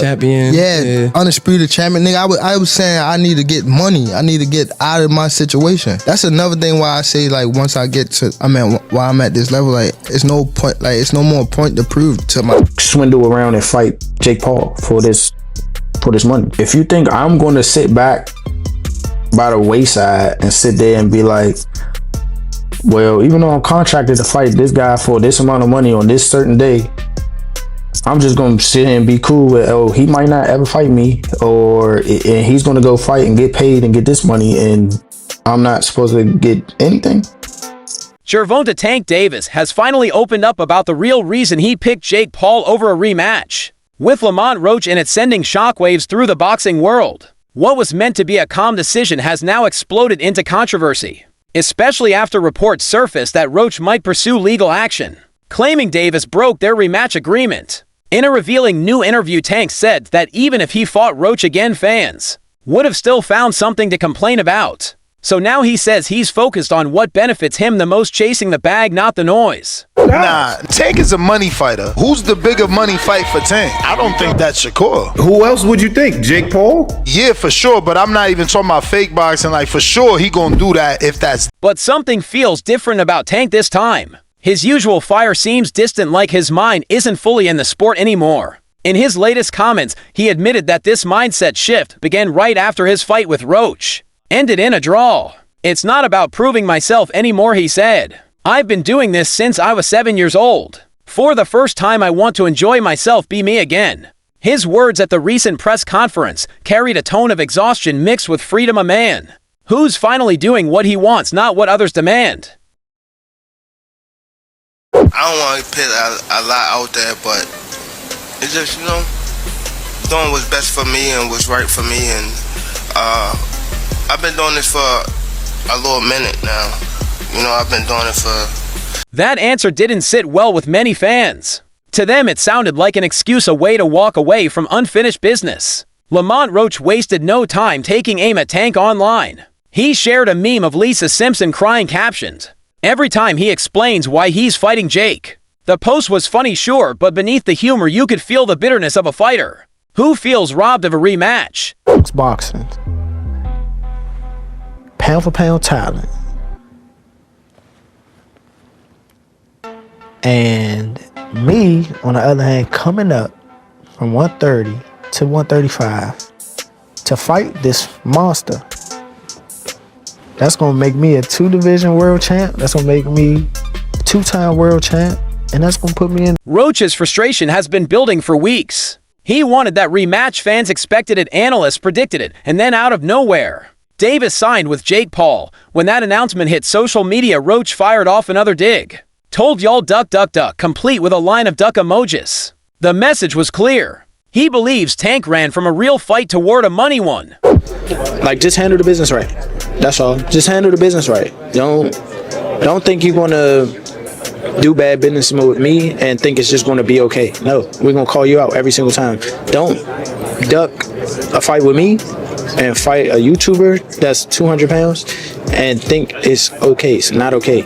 champion. Yeah, undisputed champion. Nigga, I was saying I need to get money. I need to get out of my situation. That's another thing why I say, like, once I get to, while I'm at this level, like, it's no point, like, it's no more point to prove to my swindle around and fight Jake Paul for this money. If you think I'm going to sit back by the wayside and sit there and be like, well, even though I'm contracted to fight this guy for this amount of money on this certain day, I'm just gonna sit here and be cool with, oh, he might not ever fight me, and he's gonna go fight and get paid and get this money, and I'm not supposed to get anything. Gervonta Tank Davis has finally opened up about the real reason he picked Jake Paul over a rematch, with Lamont Roach in it sending shockwaves through the boxing world. What was meant to be a calm decision has now exploded into controversy, especially after reports surfaced that Roach might pursue legal action, claiming Davis broke their rematch agreement. In a revealing new interview, Tank said that even if he fought Roach again, fans would have still found something to complain about. So now he says he's focused on what benefits him the most, chasing the bag, not the noise. Nah, Tank is a money fighter. Who's the bigger money fight for Tank? I don't think that's Shakur. Who else would you think? Jake Paul? Yeah, for sure, but I'm not even talking about fake boxing. Like, for sure, he gonna do that if that's... But something feels different about Tank this time. His usual fire seems distant, like his mind isn't fully in the sport anymore. In his latest comments, he admitted that this mindset shift began right after his fight with Roach ended in a draw. It's not about proving myself anymore, he said. I've been doing this since I was 7 years old. For the first time, I want to enjoy myself, be me again. His words at the recent press conference carried a tone of exhaustion mixed with freedom, a man who's finally doing what he wants, not what others demand. I don't want to put a lot out there, but it's just, you know, doing what's best for me and what's right for me. And I've been doing this for a little minute now. You know, I've been doing it for... That answer didn't sit well with many fans. To them, it sounded like an excuse, a way to walk away from unfinished business. Lamont Roach wasted no time taking aim at Tank online. He shared a meme of Lisa Simpson crying, captioned, "Every time he explains why he's fighting Jake." The post was funny, sure, but beneath the humor you could feel the bitterness of a fighter who feels robbed of a rematch. It's boxing. Pound for pound talent. And me, on the other hand, coming up from 130 to 135 to fight this monster. That's going to make me a 2-division world champ. That's going to make me a 2-time world champ. And that's going to put me in. Roach's frustration has been building for weeks. He wanted that rematch, fans expected it, analysts predicted it, and then out of nowhere, Davis signed with Jake Paul. When that announcement hit social media, Roach fired off another dig. Told y'all duck, duck, duck, complete with a line of duck emojis. The message was clear. He believes Tank ran from a real fight toward a money one. Like, just handle the business right. That's all. Just handle the business right. Don't think you're gonna do bad business with me and think it's just gonna be okay. No, we're gonna call you out every single time. Don't duck a fight with me and fight a YouTuber that's 200 pounds and think it's okay. It's not okay.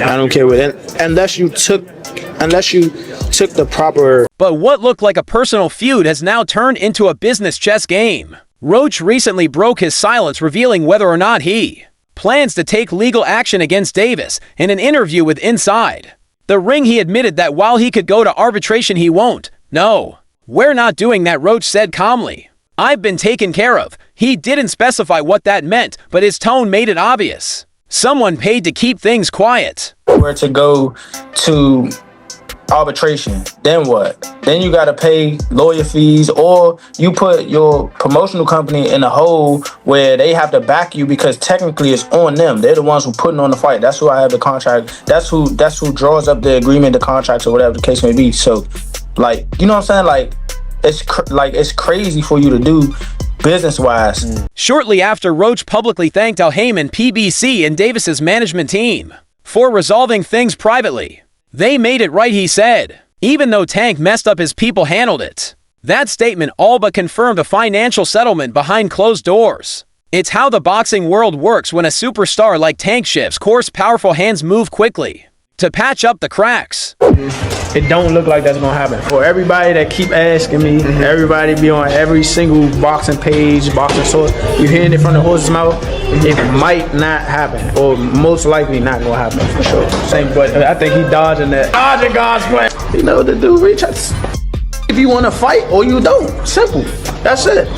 I don't care what, unless you took the proper. But what looked like a personal feud has now turned into a business chess game. Roach recently broke his silence, revealing whether or not he plans to take legal action against Davis. In an interview with Inside the Ring, he admitted that while he could go to arbitration, he won't. "No, we're not doing that," Roach said calmly. "I've been taken care of." He didn't specify what that meant, but his tone made it obvious. Someone paid to keep things quiet. Where to go to arbitration, then what? Then you got to pay lawyer fees, or you put your promotional company in a hole where they have to back you because technically it's on them. They're the ones who putting on the fight. That's who I have the contract. That's who draws up the agreement, the contracts, or whatever the case may be. So, like, you know what I'm saying? Like, it's crazy for you to do business-wise. Shortly after, Roach publicly thanked Al Heyman, PBC, and Davis's management team for resolving things privately. They made it right, he said. Even though Tank messed up, his people handled it. That statement all but confirmed a financial settlement behind closed doors. It's how the boxing world works when a superstar like Tank shifts course. Powerful hands move quickly. to patch up the cracks. It don't look like that's gonna happen. For everybody that keep asking me, everybody be on every single boxing page, boxing source, you hearing it from the horse's mouth, it might not happen, or most likely not gonna happen for sure. Same, but I think he dodging that. Dodging God's plan. You know what to do, Rich. If you want to fight or you don't. Simple. That's it.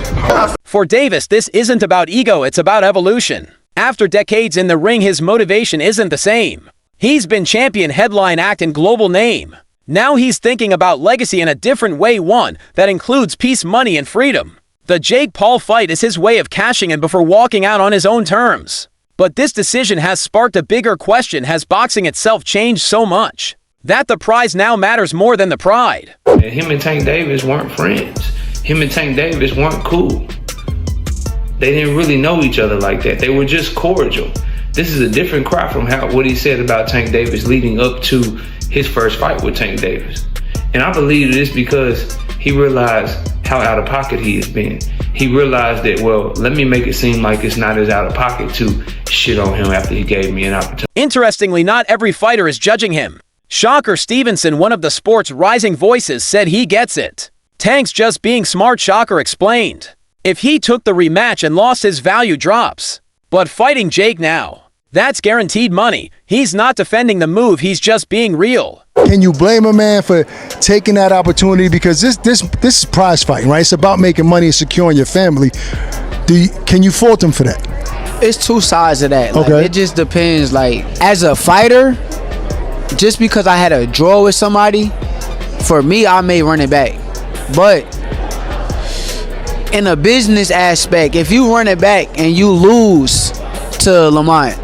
For Davis, this isn't about ego, it's about evolution. After decades in the ring, his motivation isn't the same. He's been champion, headline act, and global name. Now he's thinking about legacy in a different way, one that includes peace, money, and freedom. The Jake Paul fight is his way of cashing in before walking out on his own terms. But this decision has sparked a bigger question: has boxing itself changed so much that the prize now matters more than the pride? Him and Tank Davis weren't friends. Him and Tank Davis weren't cool. They didn't really know each other like that. They were just cordial. This is a different cry from what he said about Tank Davis leading up to his first fight with Tank Davis. And I believe this because he realized how out of pocket he has been. He realized that, well, let me make it seem like it's not as out of pocket to shit on him after he gave me an opportunity. Interestingly, not every fighter is judging him. Shocker Stevenson, one of the sport's rising voices, said he gets it. Tank's just being smart, Shocker explained. If he took the rematch and lost, his value drops. But fighting Jake now, that's guaranteed money. He's not defending the move, he's just being real. Can you blame a man for taking that opportunity? Because this is prize fighting, right? It's about making money and securing your family. Can you fault him for that? It's two sides of that. Like, okay. It just depends. Like, as a fighter, just because I had a draw with somebody, for me, I may run it back. But in a business aspect, if you run it back and you lose to Lamont,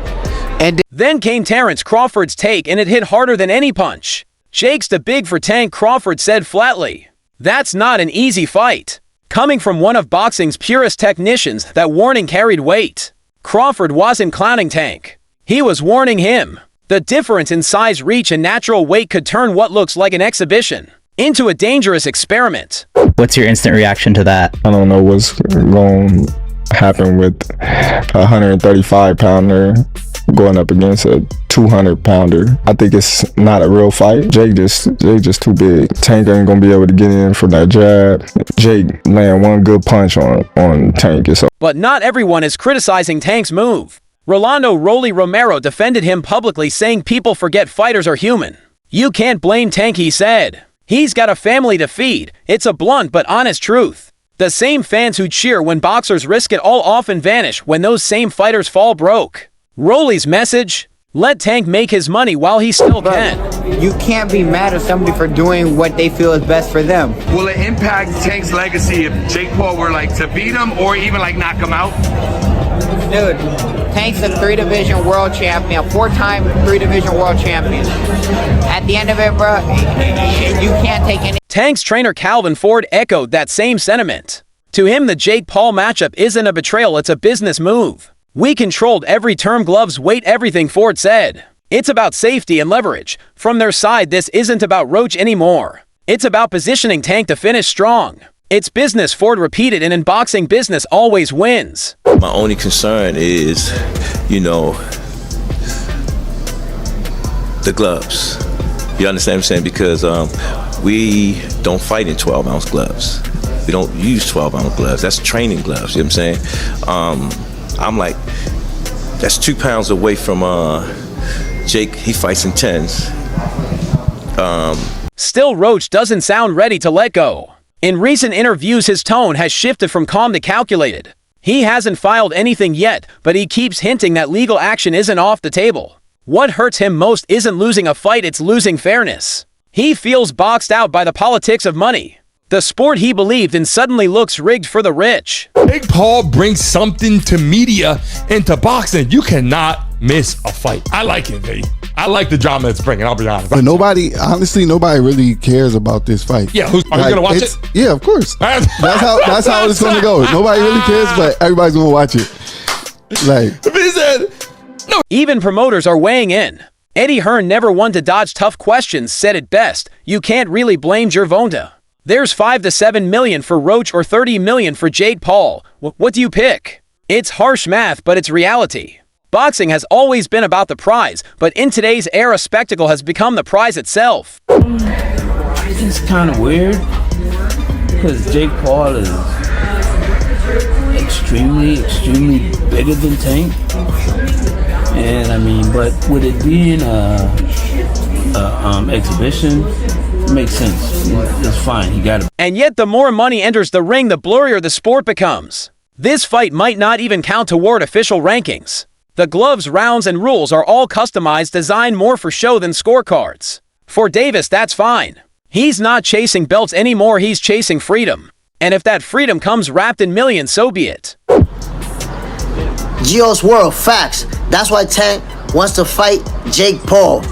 and then came Terrence Crawford's take, and it hit harder than any punch. Jake's too big for Tank, Crawford said flatly. That's not an easy fight. Coming from one of boxing's purest technicians, that warning carried weight. Crawford wasn't clowning Tank. He was warning him. The difference in size, reach, and natural weight could turn what looks like an exhibition into a dangerous experiment. What's your instant reaction to that? I don't know what's going to happen with a 135-pounder going up against a 200-pounder. I think it's not a real fight. Jake just too big. Tank ain't gonna be able to get in from that jab. Jake land one good punch on Tank. But not everyone is criticizing Tank's move. Rolando "Rolly" Romero defended him publicly, saying people forget fighters are human. You can't blame Tank, he said. He's got a family to feed. It's a blunt but honest truth. The same fans who cheer when boxers risk it all often vanish when those same fighters fall broke. Rolly's message: let Tank make his money while he still can. You can't be mad at somebody for doing what they feel is best for them. Will it impact Tank's legacy if Jake Paul were like to beat him or even like knock him out? Dude, Tank's a 3-division world champion, 4-time 3-division world champion. At the end of it, bro, you can't take any. Tank's trainer Calvin Ford echoed that same sentiment. To him, the Jake Paul matchup isn't a betrayal, it's a business move. We controlled every term, gloves, weight, everything, Ford said. It's about safety and leverage. From their side, this isn't about Roach anymore. It's about positioning Tank to finish strong. It's business, Ford repeated, and in boxing, business always wins. My only concern is, the gloves. You understand what I'm saying? Because we don't fight in 12-ounce gloves. We don't use 12-ounce gloves. That's training gloves, you know what I'm saying? I'm like, that's 2 pounds away from Jake. He fights in 10s. Still, Roach doesn't sound ready to let go. In recent interviews, his tone has shifted from calm to calculated. He hasn't filed anything yet, but he keeps hinting that legal action isn't off the table. What hurts him most isn't losing a fight, it's losing fairness. He feels boxed out by the politics of money. The sport he believed in suddenly looks rigged for the rich. Jake Paul brings something to media and to boxing. You cannot miss a fight. I like it, baby. I like the drama it's bringing, I'll be honest. But honestly, nobody really cares about this fight. Yeah, are you going to watch it? Yeah, of course. That's how it's going to go. Nobody really cares, but everybody's going to watch it. Even promoters are weighing in. Eddie Hearn, never one to dodge tough questions, said it best: you can't really blame Gervonta. There's $5 to $7 million for Roach or $30 million for Jake Paul. What do you pick? It's harsh math, but it's reality. Boxing has always been about the prize, but in today's era, spectacle has become the prize itself. It's kind of weird because Jake Paul is extremely bigger than Tank, and I mean, but with it being a exhibition, it makes sense. It's fine. He got it. And yet, the more money enters the ring, the blurrier the sport becomes. This fight might not even count toward official rankings. The gloves, rounds, and rules are all customized, designed more for show than scorecards. For Davis, that's fine. He's not chasing belts anymore, he's chasing freedom. And if that freedom comes wrapped in millions, so be it. Gio's world, facts. That's why Tank wants to fight Jake Paul.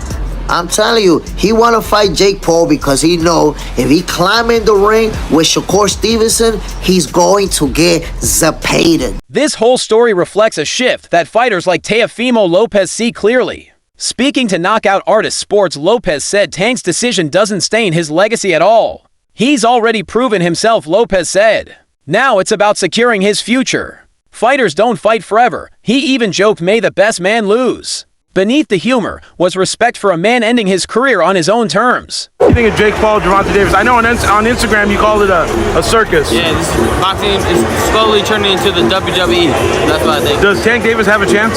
I'm telling you, he want to fight Jake Paul because he know if he climb in the ring with Shakur Stevenson, he's going to get zapated. This whole story reflects a shift that fighters like Teofimo Lopez see clearly. Speaking to Knockout Artist Sports, Lopez said Tank's decision doesn't stain his legacy at all. He's already proven himself, Lopez said. Now it's about securing his future. Fighters don't fight forever. He even joked, "May the best man lose." Beneath the humor was respect for a man ending his career on his own terms. What do you think of Jake Paul, Gervonta Davis? I know on Instagram you called it a circus. Yeah, this boxing is slowly turning into the WWE. That's what I think. Does Tank Davis have a chance?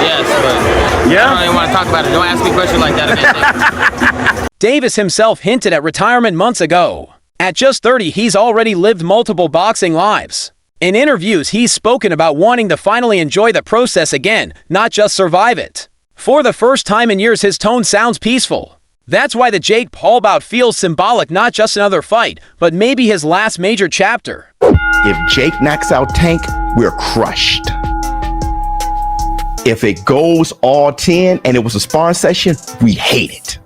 Yes, but yeah? I don't even want to talk about it. Don't ask me a question like that again. Davis himself hinted at retirement months ago. At just 30, he's already lived multiple boxing lives. In interviews, he's spoken about wanting to finally enjoy the process again, not just survive it. For the first time in years, his tone sounds peaceful. That's why the Jake Paul bout feels symbolic, not just another fight, but maybe his last major chapter. If Jake knocks out Tank, we're crushed. If it goes all 10 and it was a sparring session, we hate it.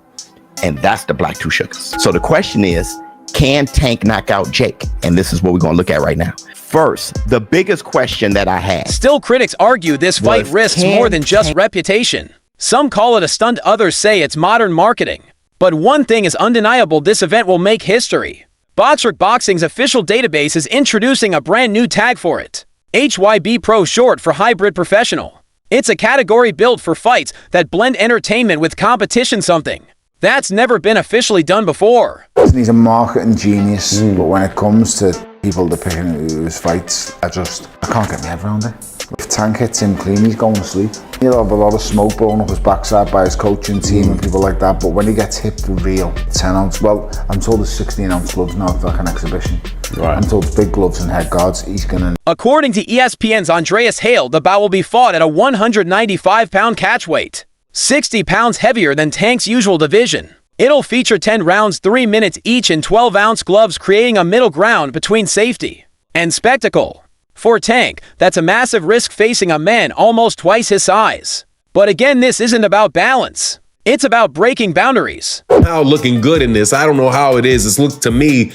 And that's the Black Two Sugars. So the question is, can Tank knock out Jake? And this is what we're going to look at right now. First, the biggest question that I had. Still, critics argue this fight risks more than just reputation. Some call it a stunt, others say it's modern marketing. But one thing is undeniable, this event will make history. Boxrec Boxing's official database is introducing a brand new tag for it. HYB Pro, short for Hybrid Professional. It's a category built for fights that blend entertainment with competition, something that's never been officially done before. He's a marketing genius, but when it comes to people that picking his fights, I can't get my head around it. If Tank hits him clean, he's going to sleep. He'll have a lot of smoke blowing up his backside by his coaching team and people like that, but when he gets hit for real, 10 ounce, well, I'm told it's 16 ounce gloves now, it's like an exhibition. Right. I'm told it's big gloves and head guards, he's gonna... According to ESPN's Andreas Hale, the bout will be fought at a 195-pound catch weight, 60 pounds heavier than Tank's usual division. It'll feature 10 rounds, 3 minutes each in 12-ounce gloves, creating a middle ground between safety and spectacle. For Tank, that's a massive risk facing a man almost twice his size. But again, this isn't about balance. It's about breaking boundaries. Now looking good in this. I don't know how it is. It's looked to me,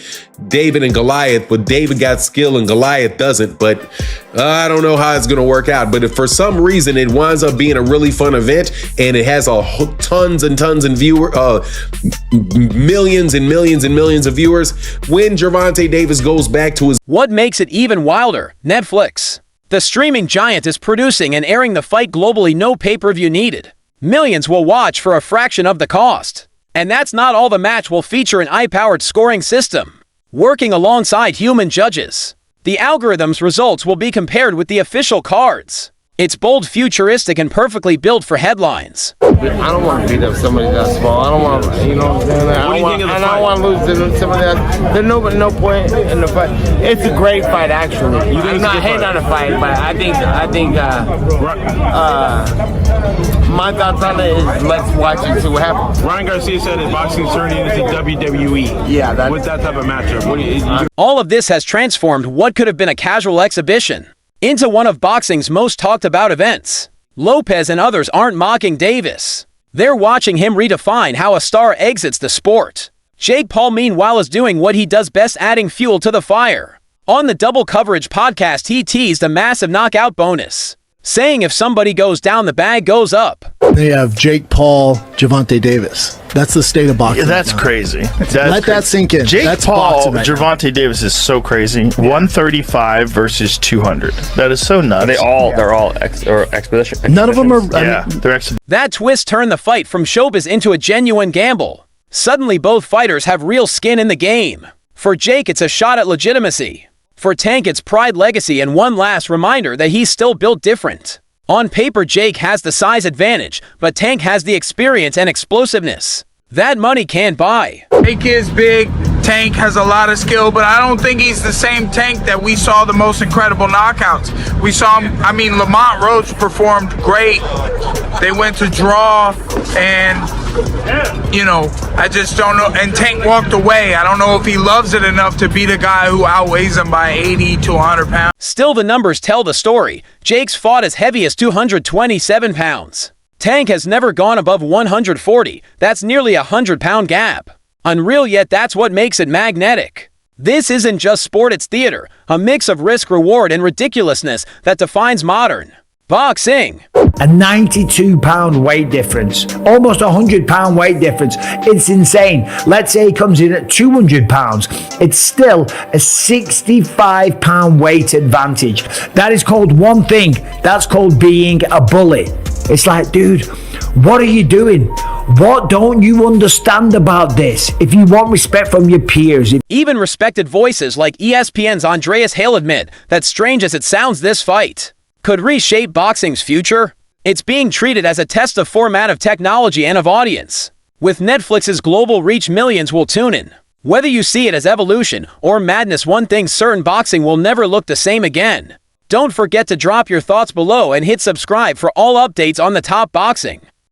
David and Goliath, but David got skill and Goliath doesn't. But I don't know how it's going to work out. But if for some reason it winds up being a really fun event and it has tons and tons of millions and millions and millions of viewers, when Gervonta Davis goes back to his... What makes it even wilder? Netflix. The streaming giant is producing and airing the fight globally, no pay-per-view needed. Millions will watch for a fraction of the cost. And that's not all. The match will feature an AI-powered scoring system, working alongside human judges. The algorithm's results will be compared with the official cards. It's bold, futuristic, and perfectly built for headlines. I don't want to beat up somebody that small. I don't want to, you know what I'm saying? I don't want to lose to somebody that... There's no point in the fight. It's a great fight, actually. I'm not hating on the fight, but I think my thoughts on it is let's watch and see what happens. Ryan Garcia said that boxing's turning into WWE. Yeah, with that type of matchup. All of this has transformed what could have been a casual exhibition into one of boxing's most talked about events. Lopez and others aren't mocking Davis. They're watching him redefine how a star exits the sport. Jake Paul, meanwhile, is doing what he does best, adding fuel to the fire. On the Double Coverage podcast, he teased a massive knockout bonus, saying if somebody goes down, the bag goes up. They have Jake Paul, Gervonta Davis. That's the state of boxing. Yeah, that's right now. crazy. Let that sink in. Jake That's Paul, boxing right now. Gervonta Davis is so crazy. 135 versus 200. That is so nuts. They're all expedition. None of them are. They're That twist turned the fight from showbiz into a genuine gamble. Suddenly, both fighters have real skin in the game. For Jake, it's a shot at legitimacy. For Tank, it's pride, legacy, and one last reminder that he's still built different. On paper, Jake has the size advantage, but Tank has the experience and explosiveness that money can't buy. Jake is big. Tank has a lot of skill, but I don't think he's the same Tank that we saw the most incredible knockouts. We saw him, I mean, Lamont Roach performed great. They went to draw, and, you know, I just don't know. And Tank walked away. I don't know if he loves it enough to beat a guy who outweighs him by 80 to 100 pounds. Still, the numbers tell the story. Jake's fought as heavy as 227 pounds. Tank has never gone above 140. That's nearly a 100-pound gap. Unreal, yet that's what makes it magnetic. This isn't just sport, it's theater, a mix of risk, reward, and ridiculousness that defines modern boxing. A 92-pound weight difference, almost a 100-pound weight difference. It's insane. Let's say he comes in at 200 pounds. It's still a 65-pound weight advantage. That is called one thing. That's called being a bully. It's like, dude, what are you doing? What don't you understand about this? If you want respect from your peers. Even respected voices like ESPN's Andreas Hale admit that, strange as it sounds, this fight could reshape boxing's future. It's being treated as a test of format, of technology, and of audience. With Netflix's global reach, millions will tune in. Whether you see it as evolution or madness, one thing's certain: boxing will never look the same again. Don't forget to drop your thoughts below and hit subscribe for all updates on the top boxing